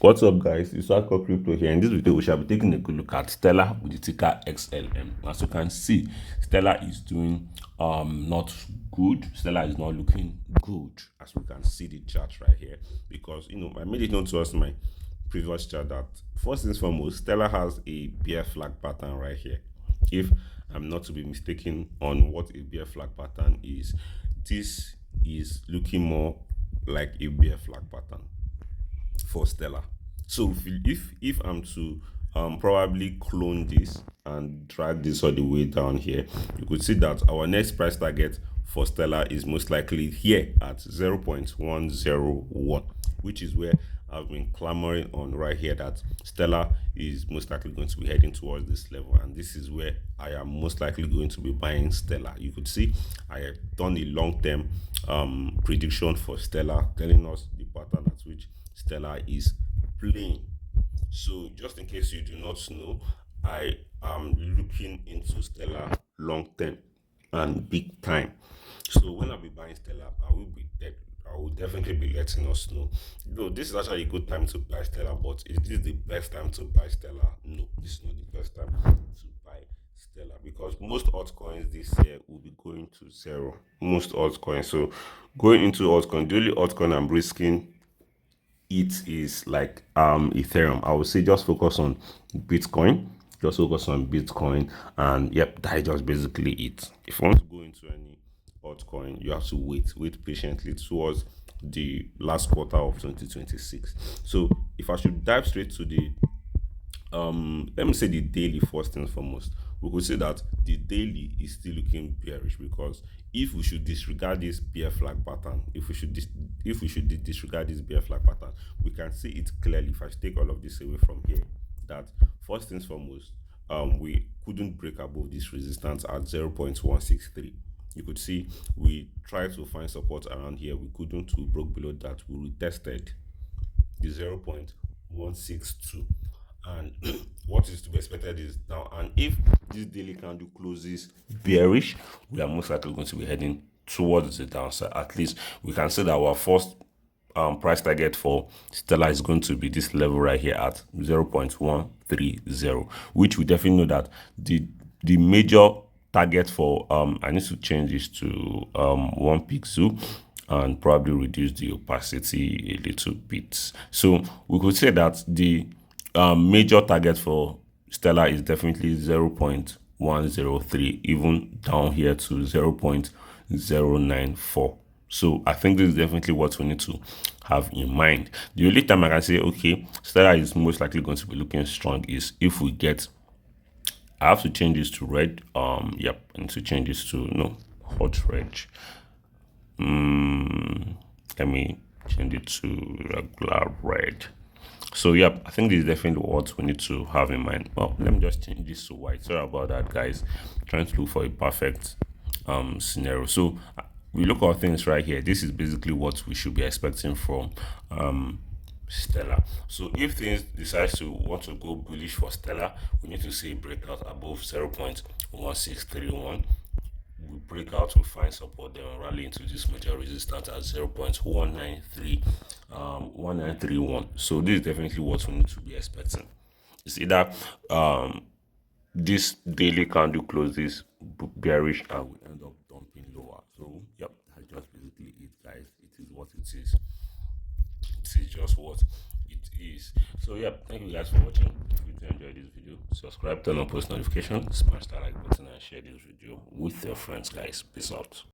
What's up, guys? It's Hardcore Crypto here. In this video, we shall be taking a good look at Stellar with the ticker XLM. As you can see, Stellar is doing not good. Stellar is not looking good, as we can see the chart right here. Because I made it known to us in my previous chart that first things foremost, Stellar has a bear flag pattern right here. If I'm not to be mistaken on what a bear flag pattern is, this is looking more like a bear flag pattern for Stellar. So if I'm to probably clone this and drag this all the way down here, you could see that our next price target for Stellar is most likely here at 0.101, which is where I've been clamoring on right here that Stellar is most likely going to be heading towards this level, and this is where I am most likely going to be buying Stellar. You could see I have done a long-term prediction for Stellar, telling us the pattern at which Stellar is playing. So just in case you do not know, I am looking into Stellar long term and big time. So when I be buying Stellar, I will definitely be letting us know. Though this is actually a good time to buy Stellar, but is this the best time to buy Stellar? No, this is not the best time to buy Stellar, because most altcoins this year will be going to zero. Most altcoins. So going into altcoin, the only altcoin I'm risking it is like Ethereum. I would say just focus on Bitcoin. Just focus on Bitcoin, and yep, that is just basically it. If you want to go into any altcoin, you have to wait patiently towards the last quarter of 2026. So if I should dive straight to the let me say the daily first and foremost, we could say that the daily is still looking bearish, because if we should disregard this bear flag pattern, if we should disregard this bear flag pattern, we can see it clearly. If I take all of this away from here, that first things foremost, we couldn't break above this resistance at 0.163. You could see we tried to find support around here, we couldn't. We broke below that, we retested the 0.162, and what is to be expected is now, and if this daily candle closes bearish, we are most likely going to be heading towards the downside. At least we can say that our first price target for Stellar is going to be this level right here at 0.130, which we definitely know that the major target for I need to change this to 1 pixel and probably reduce the opacity a little bit. So we could say that the major target for Stellar is definitely 0.103, even down here to 0.094. So I think this is definitely what we need to have in mind. The only time I can say, okay, Stellar is most likely going to be looking strong is if we get, I have to change this to red. Yep, I need to change this to hot red. Let me change it to regular red. So yep, I think this is definitely what we need to have in mind. Well, let me just change this to white. Sorry about that, guys. Trying to look for a perfect scenario. So we look at things right here. This is basically what we should be expecting from Stellar. So if things decides to want to go bullish for Stellar, we need to see a breakout above 0.1631. We break out, we find support, then rally into this major resistance at 0.1931. So this is definitely what we need to be expecting. It's either this daily candle closes bearish and we end up dumping lower. So yep, that's just basically it, guys. It is what it is. It is just what it is. So yeah, thank you guys for watching. If you enjoyed this video, subscribe, turn on post notifications, smash that like button, and share this video with your friends, guys. Peace out.